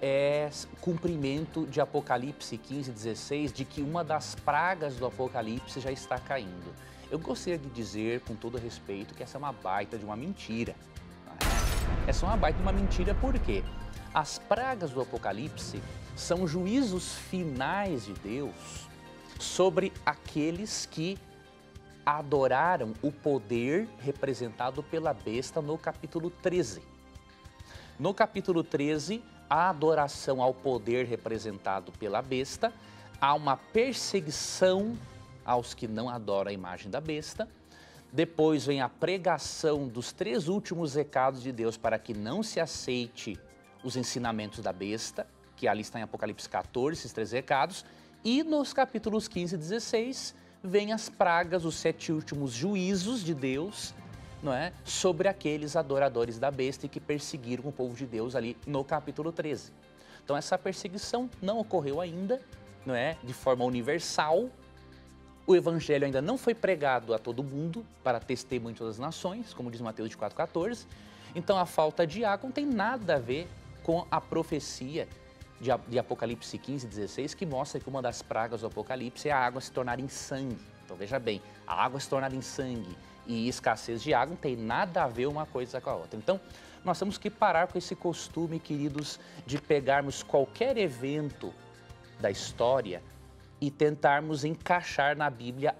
Speaker 2: é cumprimento de Apocalipse 15, 16, de que uma das pragas do Apocalipse já está caindo. Eu gostaria de dizer, com todo respeito, que essa é uma baita de uma mentira. Essa é uma baita de uma mentira porque as pragas do Apocalipse são juízos finais de Deus sobre aqueles que adoraram o poder representado pela besta no capítulo 13. No capítulo 13, a adoração ao poder representado pela besta, há uma perseguição aos que não adoram a imagem da besta. Depois vem a pregação dos 3 últimos recados de Deus para que não se aceite os ensinamentos da besta, que ali está em Apocalipse 14, esses 3 recados. E nos capítulos 15 e 16, vem as pragas, os 7 últimos juízos de Deus, não é? Sobre aqueles adoradores da besta e que perseguiram o povo de Deus ali no capítulo 13. Então essa perseguição não ocorreu ainda, não é? De forma universal, O evangelho ainda não foi pregado a todo mundo para testemunho de todas as nações, como diz Mateus 4,14. Então a falta de água não tem nada a ver com a profecia de Apocalipse 15:16, que mostra que uma das pragas do Apocalipse é a água se tornar em sangue. Então veja bem, a água se tornar em sangue e escassez de água não tem nada a ver uma coisa com a outra. Então nós temos que parar com esse costume, queridos, de pegarmos qualquer evento da história e tentarmos encaixar na Bíblia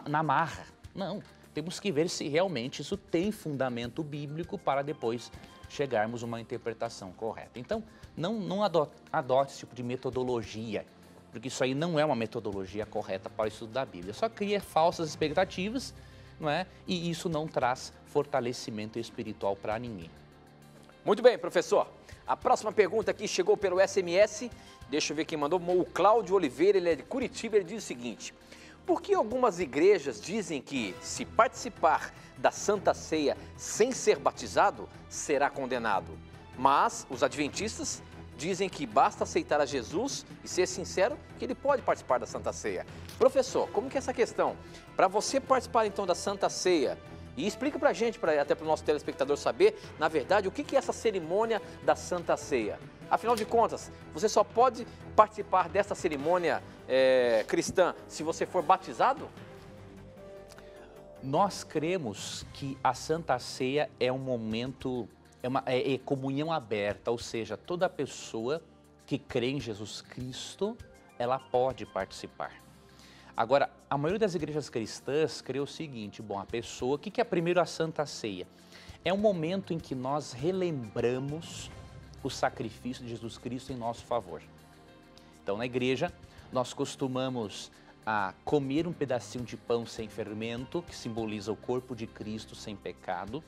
Speaker 2: na marra. Não, temos que ver se realmente isso tem fundamento bíblico para depois chegarmos a uma interpretação correta. Então, não adote esse tipo de metodologia, porque isso aí não é uma metodologia correta para o estudo da Bíblia. Só cria falsas expectativas, não é? E isso não traz fortalecimento espiritual para ninguém.
Speaker 1: Muito bem, professor. A próxima pergunta aqui chegou pelo SMS. Deixa eu ver quem mandou. O Cláudio Oliveira, ele é de Curitiba, ele diz o seguinte: por que algumas igrejas dizem que se participar da Santa Ceia sem ser batizado, será condenado? Mas os adventistas dizem que basta aceitar a Jesus e ser sincero que ele pode participar da Santa Ceia. Professor, como que é essa questão? Para você participar então da Santa Ceia, e explica para a gente, até para o nosso telespectador saber, na verdade, o que é essa cerimônia da Santa Ceia. Afinal de contas, você só pode participar dessa cerimônia cristã se você for batizado?
Speaker 2: Nós cremos que a Santa Ceia é um momento, é comunhão aberta, ou seja, toda pessoa que crê em Jesus Cristo, ela pode participar. Agora, a maioria das igrejas cristãs crê o seguinte: bom, a pessoa, o que é primeiro a Santa Ceia? É um momento em que nós relembramos o sacrifício de Jesus Cristo em nosso favor. Então, na igreja, nós costumamos comer um pedacinho de pão sem fermento, que simboliza o corpo de Cristo sem pecado.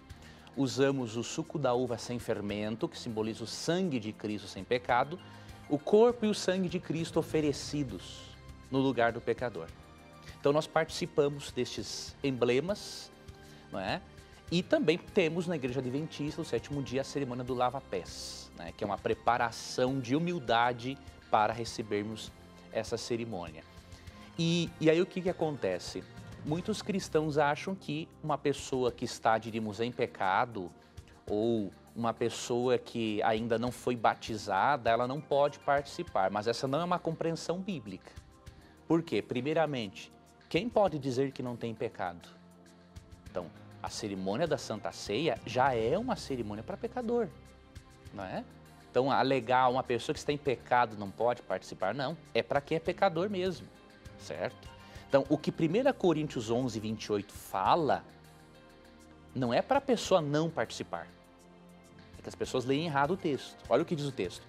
Speaker 2: Usamos o suco da uva sem fermento, que simboliza o sangue de Cristo sem pecado. O corpo e o sangue de Cristo oferecidos no lugar do pecador. Então nós participamos destes emblemas, não é? E também temos na Igreja Adventista, no sétimo dia, a cerimônia do lava-pés, né? Que é uma preparação de humildade para recebermos essa cerimônia. E aí o que acontece? Muitos cristãos acham que uma pessoa que está, diríamos, em pecado, ou uma pessoa que ainda não foi batizada, ela não pode participar, mas essa não é uma compreensão bíblica. Por quê? Primeiramente, quem pode dizer que não tem pecado? Então, a cerimônia da Santa Ceia já é uma cerimônia para pecador, não é? Então, alegar uma pessoa que está em pecado não pode participar, não. É para quem é pecador mesmo, certo? Então, o que 1 Coríntios 11:28 fala, não é para a pessoa não participar. É que as pessoas leem errado o texto. Olha o que diz o texto.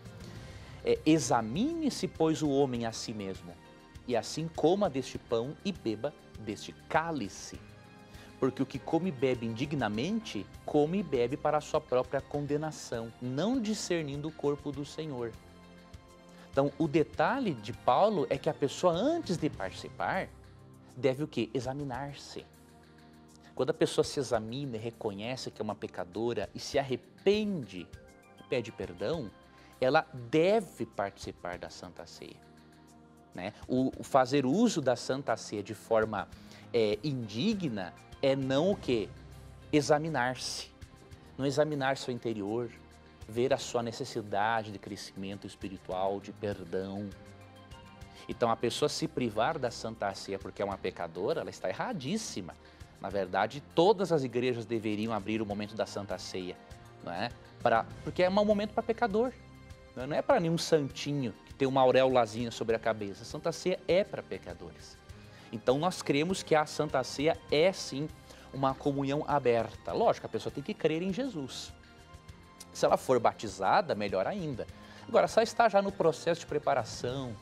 Speaker 2: Examine-se, pois, o homem a si mesmo, e assim coma deste pão e beba deste cálice. Porque o que come e bebe indignamente, come e bebe para a sua própria condenação, não discernindo o corpo do Senhor. Então, o detalhe de Paulo é que a pessoa, antes de participar, deve o quê? Examinar-se. Quando a pessoa se examina e reconhece que é uma pecadora e se arrepende e pede perdão, ela deve participar da Santa Ceia. Né? O fazer uso da Santa Ceia de forma indigna é não o quê? Examinar-se. Não examinar seu interior, ver a sua necessidade de crescimento espiritual, de perdão. Então, a pessoa se privar da Santa Ceia porque é uma pecadora, ela está erradíssima. Na verdade, todas as igrejas deveriam abrir o momento da Santa Ceia, não é? Porque é um momento para pecador, não é para nenhum santinho que tem uma auréolazinha sobre a cabeça. A Santa Ceia é para pecadores. Então, nós cremos que a Santa Ceia é, sim, uma comunhão aberta. Lógico, a pessoa tem que crer em Jesus. Se ela for batizada, melhor ainda. Agora, se ela está já no processo de preparação,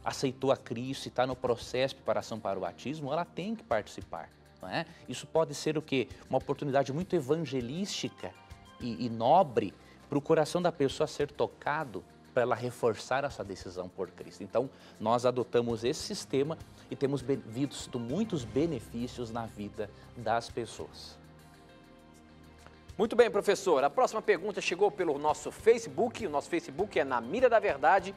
Speaker 2: aceitou a Cristo e está no processo de preparação para o batismo, ela tem que participar. Não é? Isso pode ser o quê? Uma oportunidade muito evangelística e nobre para o coração da pessoa ser tocado, para ela reforçar essa decisão por Cristo. Então, nós adotamos esse sistema e temos visto muitos benefícios na vida das pessoas.
Speaker 1: Muito bem, professor. A próxima pergunta chegou pelo nosso Facebook. O nosso Facebook é Na Mira da Verdade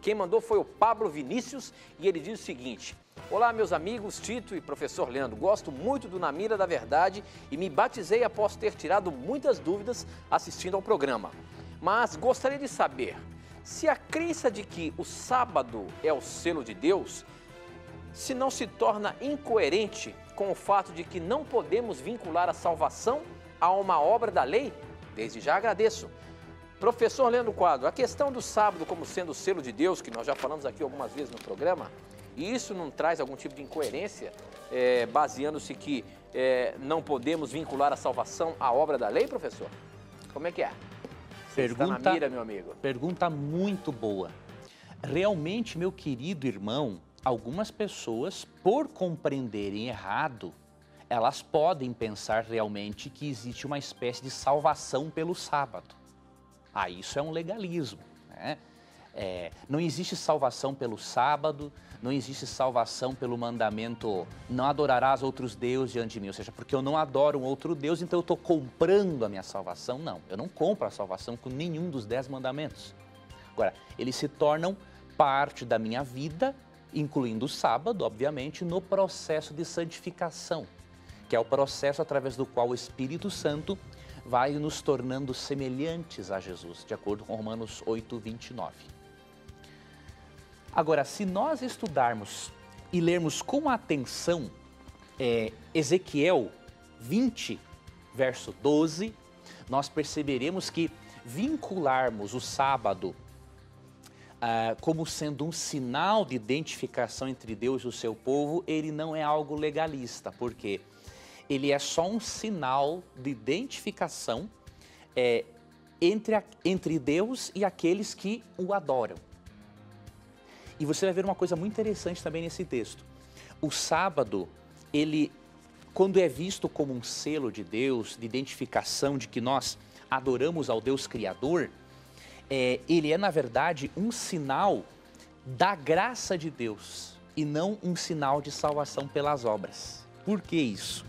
Speaker 1: Quem mandou foi o Pablo Vinícius e ele diz o seguinte: olá, meus amigos Tito e professor Leandro, gosto muito do Na Mira da Verdade e me batizei após ter tirado muitas dúvidas assistindo ao programa. Mas gostaria de saber se a crença de que o sábado é o selo de Deus, se não se torna incoerente com o fato de que não podemos vincular a salvação a uma obra da lei? Desde já agradeço. Professor Leandro Quadro, a questão do sábado como sendo o selo de Deus, que nós já falamos aqui algumas vezes no programa, e isso não traz algum tipo de incoerência, baseando-se que não podemos vincular a salvação à obra da lei, professor? Como é que é? Você está na mira, meu amigo.
Speaker 2: Pergunta muito boa. Realmente, meu querido irmão, algumas pessoas, por compreenderem errado, elas podem pensar realmente que existe uma espécie de salvação pelo sábado. Isso é um legalismo, né? Não existe salvação pelo sábado, não existe salvação pelo mandamento não adorarás outros deuses diante de mim, ou seja, porque eu não adoro um outro Deus, então eu estou comprando a minha salvação. Não, eu não compro a salvação com nenhum dos 10 mandamentos. Agora, eles se tornam parte da minha vida, incluindo o sábado, obviamente, no processo de santificação, que é o processo através do qual o Espírito Santo vai nos tornando semelhantes a Jesus, de acordo com Romanos 8, 29. Agora, se nós estudarmos e lermos com atenção Ezequiel 20, verso 12, nós perceberemos que vincularmos o sábado como sendo um sinal de identificação entre Deus e o seu povo, ele não é algo legalista, porque ele é só um sinal de identificação entre Deus e aqueles que o adoram. E você vai ver uma coisa muito interessante também nesse texto. O sábado, ele, quando é visto como um selo de Deus, de identificação de que nós adoramos ao Deus Criador, ele é, na verdade, um sinal da graça de Deus e não um sinal de salvação pelas obras. Por que isso?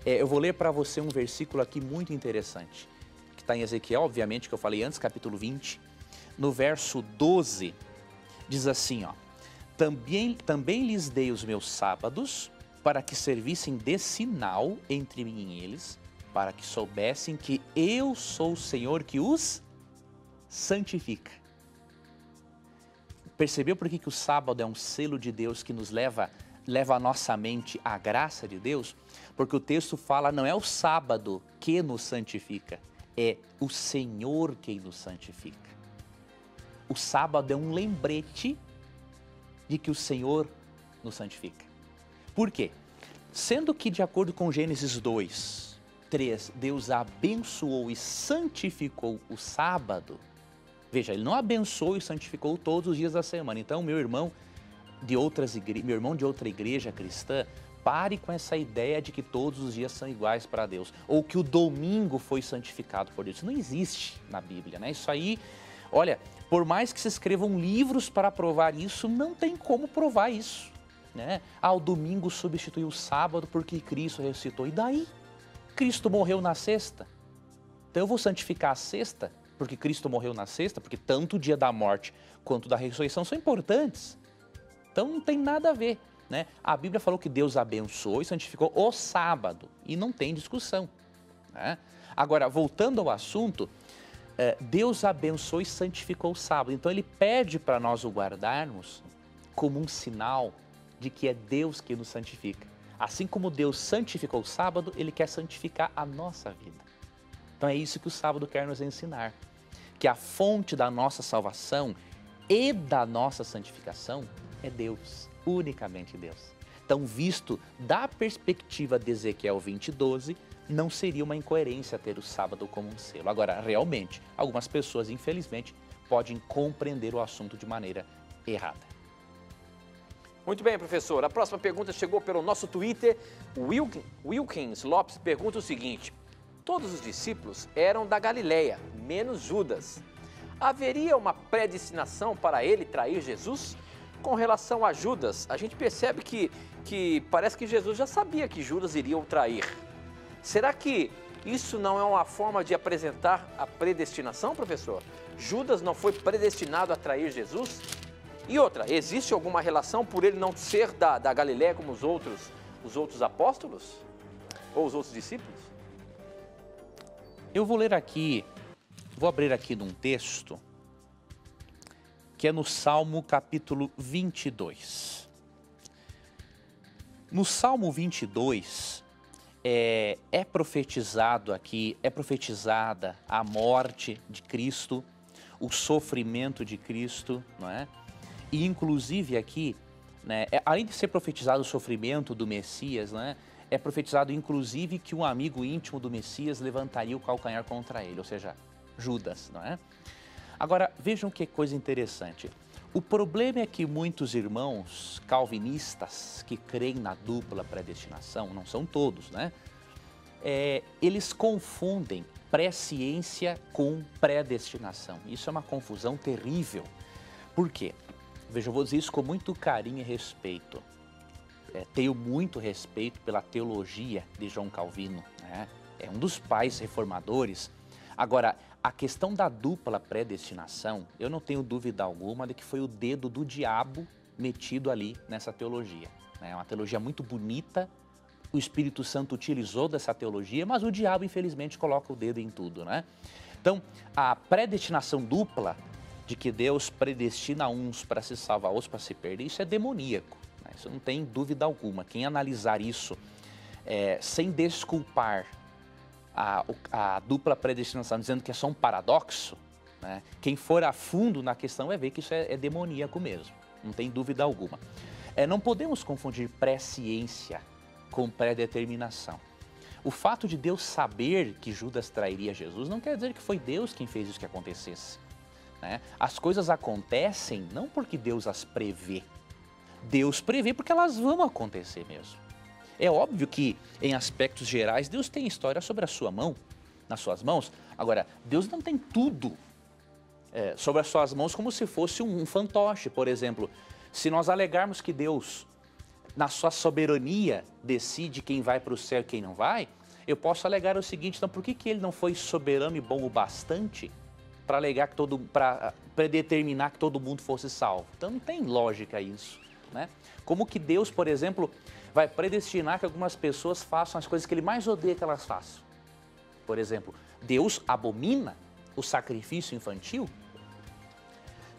Speaker 2: Eu vou ler para você um versículo aqui muito interessante, que está em Ezequiel, obviamente, que eu falei antes, capítulo 20, no verso 12, diz assim, também lhes dei os meus sábados, para que servissem de sinal entre mim e eles, para que soubessem que eu sou o Senhor que os santifica. Percebeu por que o sábado é um selo de Deus que nos leva a nossa mente à graça de Deus? Porque o texto fala, não é o sábado que nos santifica, é o Senhor quem nos santifica. O sábado é um lembrete de que o Senhor nos santifica. Por quê? Sendo que, de acordo com Gênesis 2, 3, Deus abençoou e santificou o sábado. Veja, ele não abençoou e santificou todos os dias da semana. Então, meu irmão de outra igreja cristã, pare com essa ideia de que todos os dias são iguais para Deus, ou que o domingo foi santificado por Deus. Isso não existe na Bíblia, né? Isso aí, olha, por mais que se escrevam livros para provar isso, não tem como provar isso, né? O domingo substituiu o sábado porque Cristo ressuscitou. E daí? Cristo morreu na sexta. Então eu vou santificar a sexta porque Cristo morreu na sexta, porque tanto o dia da morte quanto da ressurreição são importantes. Então não tem nada a ver, né? A Bíblia falou que Deus abençoou e santificou o sábado, e não tem discussão, né? Agora, voltando ao assunto, Deus abençoou e santificou o sábado, então ele pede para nós o guardarmos como um sinal de que é Deus que nos santifica. Assim como Deus santificou o sábado, ele quer santificar a nossa vida. Então é isso que o sábado quer nos ensinar, que a fonte da nossa salvação e da nossa santificação é Deus, unicamente Deus. Então, visto da perspectiva de Ezequiel 20, 12, não seria uma incoerência ter o sábado como um selo. Agora, realmente, algumas pessoas, infelizmente, podem compreender o assunto de maneira errada.
Speaker 1: Muito bem, professor. A próxima pergunta chegou pelo nosso Twitter. Wilkins Lopes pergunta o seguinte: todos os discípulos eram da Galileia, menos Judas. Haveria uma predestinação para ele trair Jesus? Com relação a Judas, a gente percebe que parece que Jesus já sabia que Judas iria o trair. Será que Isso não é uma forma de apresentar a predestinação, professor? Judas não foi predestinado a trair Jesus? E outra, existe alguma relação por ele não ser da Galiléia como os outros apóstolos? Ou os outros discípulos?
Speaker 2: Eu vou ler aqui, vou abrir aqui num texto, que é no Salmo capítulo 22. No Salmo 22, é profetizado aqui, é profetizada a morte de Cristo, o sofrimento de Cristo, não é? E inclusive aqui, né, além de ser profetizado o sofrimento do Messias, né, é profetizado inclusive que um amigo íntimo do Messias levantaria o calcanhar contra ele, ou seja, Judas, não é? Agora, vejam que coisa interessante. O problema é que muitos irmãos calvinistas que creem na dupla predestinação, não são todos, né? Eles confundem presciência com predestinação. Isso é uma confusão terrível. Por quê? Veja, eu vou dizer isso com muito carinho e respeito. Tenho muito respeito pela teologia de João Calvino, né? É um dos pais reformadores. Agora, a questão da dupla predestinação, eu não tenho dúvida alguma de que foi o dedo do diabo metido ali nessa teologia. É uma teologia muito bonita, o Espírito Santo utilizou dessa teologia, mas o diabo, infelizmente, coloca o dedo em tudo, né? Então, a predestinação dupla, de que Deus predestina uns para se salvar, outros para se perder, isso é demoníaco, né? Isso não tem dúvida alguma. Quem analisar isso sem desculpar a dupla predestinação, dizendo que é só um paradoxo, né? Quem for a fundo na questão vai ver que isso é demoníaco mesmo, não tem dúvida alguma. Não podemos confundir presciência com predeterminação. O fato de Deus saber que Judas trairia Jesus não quer dizer que foi Deus quem fez isso que acontecesse, né? As coisas acontecem não porque Deus as prevê. Deus prevê porque elas vão acontecer mesmo. É óbvio que, em aspectos gerais, Deus tem história sobre a sua mão, nas suas mãos. Agora, Deus não tem tudo sobre as suas mãos como se fosse um fantoche, por exemplo. Se nós alegarmos que Deus, na sua soberania, decide quem vai para o céu e quem não vai, eu posso alegar o seguinte: então por que ele não foi soberano e bom o bastante para predeterminar que todo mundo fosse salvo? Então não tem lógica isso, né? Como que Deus, por exemplo, vai predestinar que algumas pessoas façam as coisas que ele mais odeia que elas façam? Por exemplo, Deus abomina o sacrifício infantil?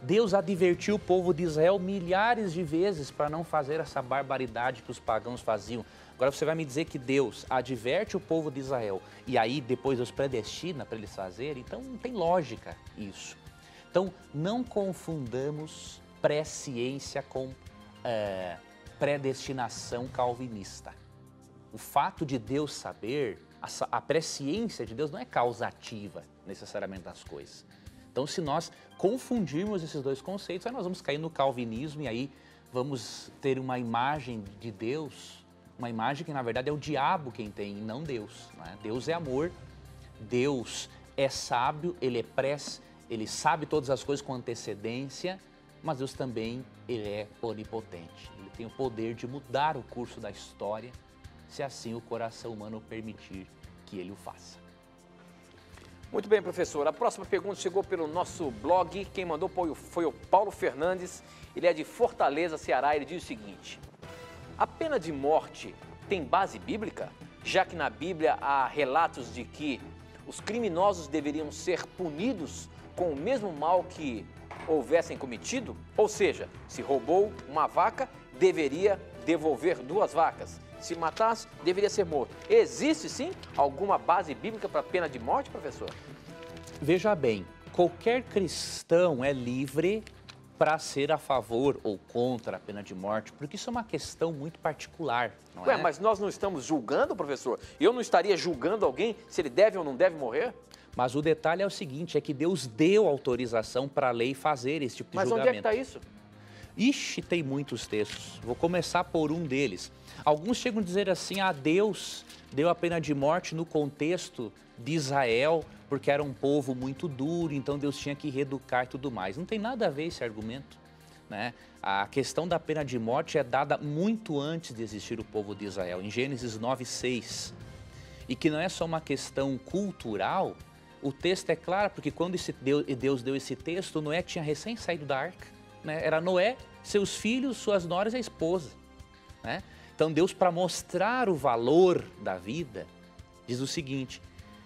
Speaker 2: Deus advertiu o povo de Israel milhares de vezes para não fazer essa barbaridade que os pagãos faziam. Agora você vai me dizer que Deus adverte o povo de Israel e aí depois Deus predestina para eles fazerem? Então não tem lógica isso. Então não confundamos presciência com predestinação calvinista. O fato de Deus saber, a presciência de Deus não é causativa necessariamente das coisas. Então, se nós confundirmos esses dois conceitos, aí nós vamos cair no calvinismo e aí vamos ter uma imagem de Deus, uma imagem que na verdade é o diabo quem tem e não Deus, né? Deus é amor, Deus é sábio, ele sabe todas as coisas com antecedência, mas Deus também ele é onipotente. Ele tem o poder de mudar o curso da história, se assim o coração humano permitir que ele o faça.
Speaker 1: Muito bem, professor. A próxima pergunta chegou pelo nosso blog. Quem mandou foi o Paulo Fernandes. Ele é de Fortaleza, Ceará. Ele diz o seguinte: a pena de morte tem base bíblica? Já que na Bíblia há relatos de que os criminosos deveriam ser punidos com o mesmo mal que houvessem cometido? Ou seja, se roubou uma vaca, deveria devolver 2 vacas. Se matasse, deveria ser morto. Existe, sim, alguma base bíblica para a pena de morte, professor?
Speaker 2: Veja bem, qualquer cristão é livre para ser a favor ou contra a pena de morte, porque isso é uma questão muito particular, não é?
Speaker 1: Mas nós não estamos julgando, professor? Eu não estaria julgando alguém se ele deve ou não deve morrer?
Speaker 2: Mas o detalhe é o seguinte, é que Deus deu autorização para a lei fazer esse tipo de julgamento.
Speaker 1: Mas onde é que está isso?
Speaker 2: Ixi, tem muitos textos. Vou começar por um deles. Alguns chegam a dizer assim, Deus deu a pena de morte no contexto de Israel, porque era um povo muito duro, então Deus tinha que reeducar e tudo mais. Não tem nada a ver esse argumento, né? A questão da pena de morte é dada muito antes de existir o povo de Israel, em Gênesis 9:6. e que não é só uma questão cultural. O texto é claro, porque quando Deus deu esse texto, Noé tinha recém saído da arca, né? Era Noé, seus filhos, suas noras e a esposa, né? Então Deus, para mostrar o valor da vida, diz o seguinte,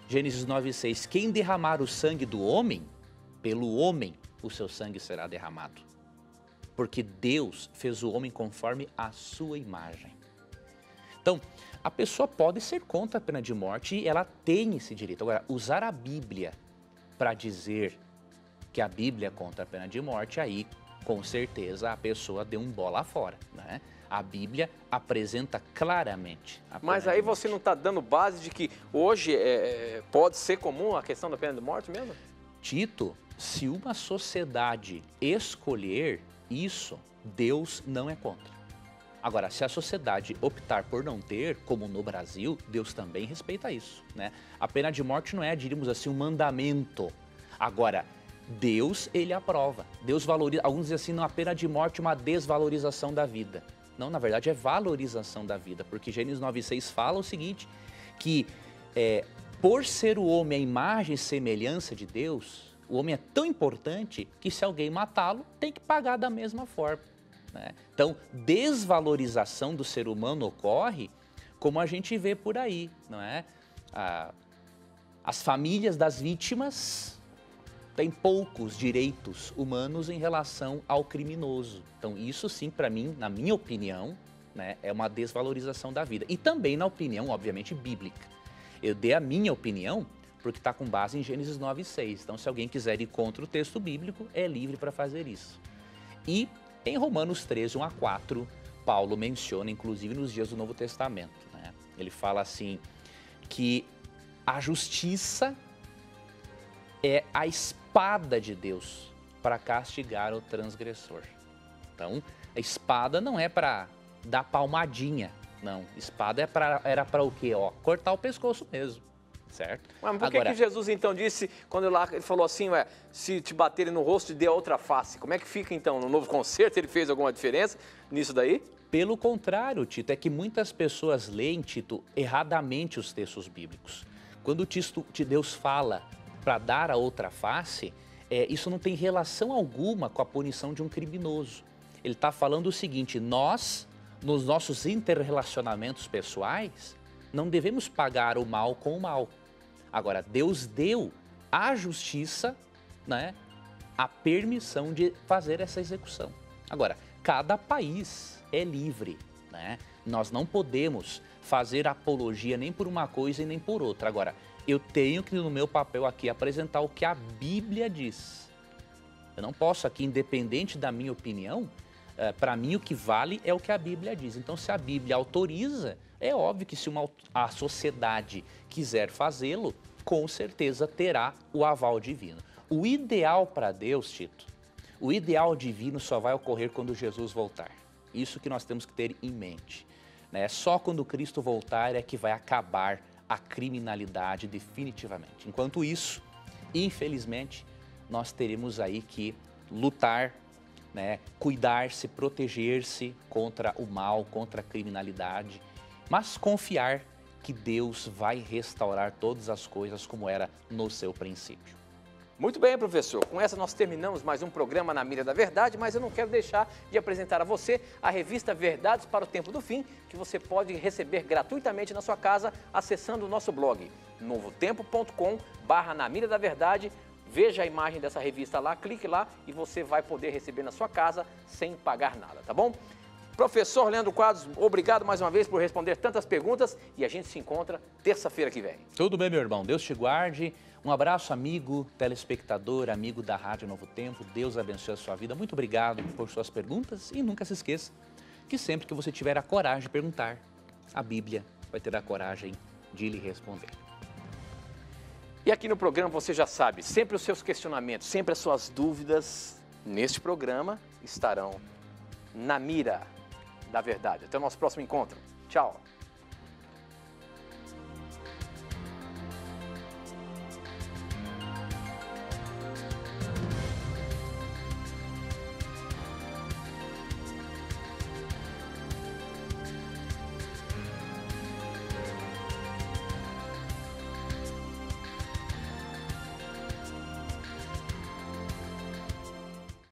Speaker 2: Gênesis 9:6, quem derramar o sangue do homem, pelo homem o seu sangue será derramado. Porque Deus fez o homem conforme a sua imagem. Então, a pessoa pode ser contra a pena de morte e ela tem esse direito. Agora, usar a Bíblia para dizer que a Bíblia é contra a pena de morte, aí com certeza a pessoa deu um bola fora, né? A Bíblia apresenta claramente a pena
Speaker 1: Mas aí
Speaker 2: de morte.
Speaker 1: você não está dando base de que hoje pode ser comum a questão da pena de morte mesmo?
Speaker 2: Tito, se uma sociedade escolher isso, Deus não é contra. Agora, se a sociedade optar por não ter, como no Brasil, Deus também respeita isso, né? A pena de morte não é, diríamos assim, um mandamento. Agora, Deus, ele aprova. Deus valoriza, alguns dizem assim, não, a pena de morte é uma desvalorização da vida. Não, na verdade é valorização da vida, porque Gênesis 9:6 fala o seguinte, que por ser o homem a imagem e semelhança de Deus, o homem é tão importante que se alguém matá-lo, tem que pagar da mesma forma, né? Então, desvalorização do ser humano ocorre como a gente vê por aí, não é? As famílias das vítimas têm poucos direitos humanos em relação ao criminoso. Então, isso sim, para mim, na minha opinião, né, é uma desvalorização da vida. E também na opinião, obviamente, bíblica. Eu dei a minha opinião porque está com base em Gênesis 9:6. Então, se alguém quiser ir contra o texto bíblico, é livre para fazer isso. E em Romanos 13:1-4, Paulo menciona, inclusive nos dias do Novo Testamento, né? Ele fala assim, que a justiça é a espada de Deus para castigar o transgressor. Então, a espada não é para dar palmadinha, não. Espada era para o quê? Ó, cortar o pescoço mesmo. Certo?
Speaker 1: Mas por que Jesus então disse, quando ele falou assim, se te baterem no rosto, dê a outra face? Como é que fica então? No novo concerto ele fez alguma diferença nisso daí?
Speaker 2: Pelo contrário, Tito, é que muitas pessoas leem, Tito, erradamente os textos bíblicos. Quando o texto de Deus fala para dar a outra face, isso não tem relação alguma com a punição de um criminoso. Ele está falando o seguinte, nós, nos nossos interrelacionamentos pessoais, não devemos pagar o mal com o mal. Agora, Deus deu à justiça, né, a permissão de fazer essa execução. Agora, cada país é livre, né? Nós não podemos fazer apologia nem por uma coisa e nem por outra. Agora, eu tenho que, no meu papel aqui, apresentar o que a Bíblia diz. Eu não posso aqui, independente da minha opinião, para mim o que vale é o que a Bíblia diz. Então, se a Bíblia autoriza, é óbvio que se a sociedade quiser fazê-lo, com certeza terá o aval divino. O ideal para Deus, Tito, o ideal divino só vai ocorrer quando Jesus voltar. Isso que nós temos que ter em mente, né? Só quando Cristo voltar é que vai acabar a criminalidade definitivamente. Enquanto isso, infelizmente, nós teremos aí que lutar, né? Cuidar-se, proteger-se contra o mal, contra a criminalidade, mas confiar que Deus vai restaurar todas as coisas como era no seu princípio.
Speaker 1: Muito bem, professor. Com essa nós terminamos mais um programa Na Mira da Verdade, mas eu não quero deixar de apresentar a você a revista Verdades para o Tempo do Fim, que você pode receber gratuitamente na sua casa acessando o nosso blog, novotempo.com/Na Mira da Verdade. Veja a imagem dessa revista lá, clique lá e você vai poder receber na sua casa sem pagar nada, tá bom? Professor Leandro Quadros, obrigado mais uma vez por responder tantas perguntas e a gente se encontra terça-feira que vem.
Speaker 2: Tudo bem, meu irmão. Deus te guarde. Um abraço, amigo, telespectador, amigo da Rádio Novo Tempo. Deus abençoe a sua vida. Muito obrigado por suas perguntas e nunca se esqueça que sempre que você tiver a coragem de perguntar, a Bíblia vai ter a coragem de lhe responder.
Speaker 1: E aqui no programa você já sabe, sempre os seus questionamentos, sempre as suas dúvidas neste programa estarão na mira da verdade. Até o nosso próximo encontro. Tchau.